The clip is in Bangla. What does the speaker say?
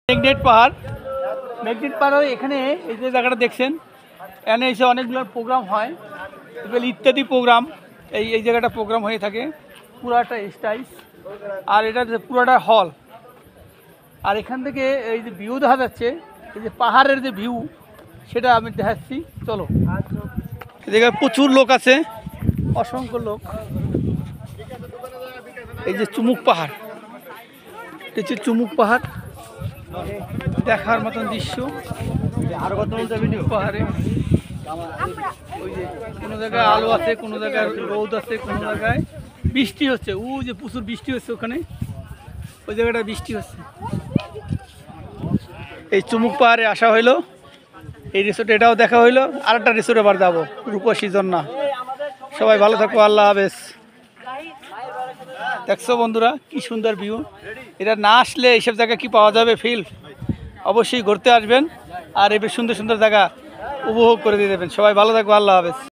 মেঘনেট পাহাড় এখানে এই যে জায়গাটা দেখছেন, এখানে এসে অনেকগুলো প্রোগ্রাম হয়, ইত্যাদি প্রোগ্রাম এই জায়গাটা প্রোগ্রাম হয়ে থাকে। পুরাটা স্টাইস, আর এটা পুরাটা হল। আর এখান থেকে এই যে ভিউ দেখা যাচ্ছে, এই যে পাহাড়ের যে ভিউ, সেটা আমি দেখাচ্ছি। চলো, এই জায়গায় প্রচুর লোক আছে, অসংখ্য লোক। এই যে চুমুক পাহাড়, এটা হচ্ছে চুমুক পাহাড়, দেখার মতন দৃশ্য। আর কত পাহাড়ে ওই যে কোনো জায়গায় আলো আছে, কোনো জায়গায় রোদ আছে, কোনো জায়গায় বৃষ্টি হচ্ছে। ও যে প্রচুর বৃষ্টি হচ্ছে ওখানে, ওই জায়গাটা বৃষ্টি হচ্ছে। এই চুমুক পাহাড়ে আসা হইলো, এই রিসোর্ট এটাও দেখা হইলো। আর একটা রিসোর্ট আবার যাবো, রূপসী ঝর্ণা। সবাই ভালো থাকো, আল্লাহ হাফেজ। দেখছো বন্ধুরা কি সুন্দর ভিউ। এটা না আসলে এইসব জায়গা কি পাওয়া যাবে ফিল। অবশ্যই ঘুরতে আসবেন আর এই সুন্দর সুন্দর জায়গা উপভোগ করে দিয়ে দেবেন। সবাই ভালো থাকবো, আল্লাহ হাফেজ।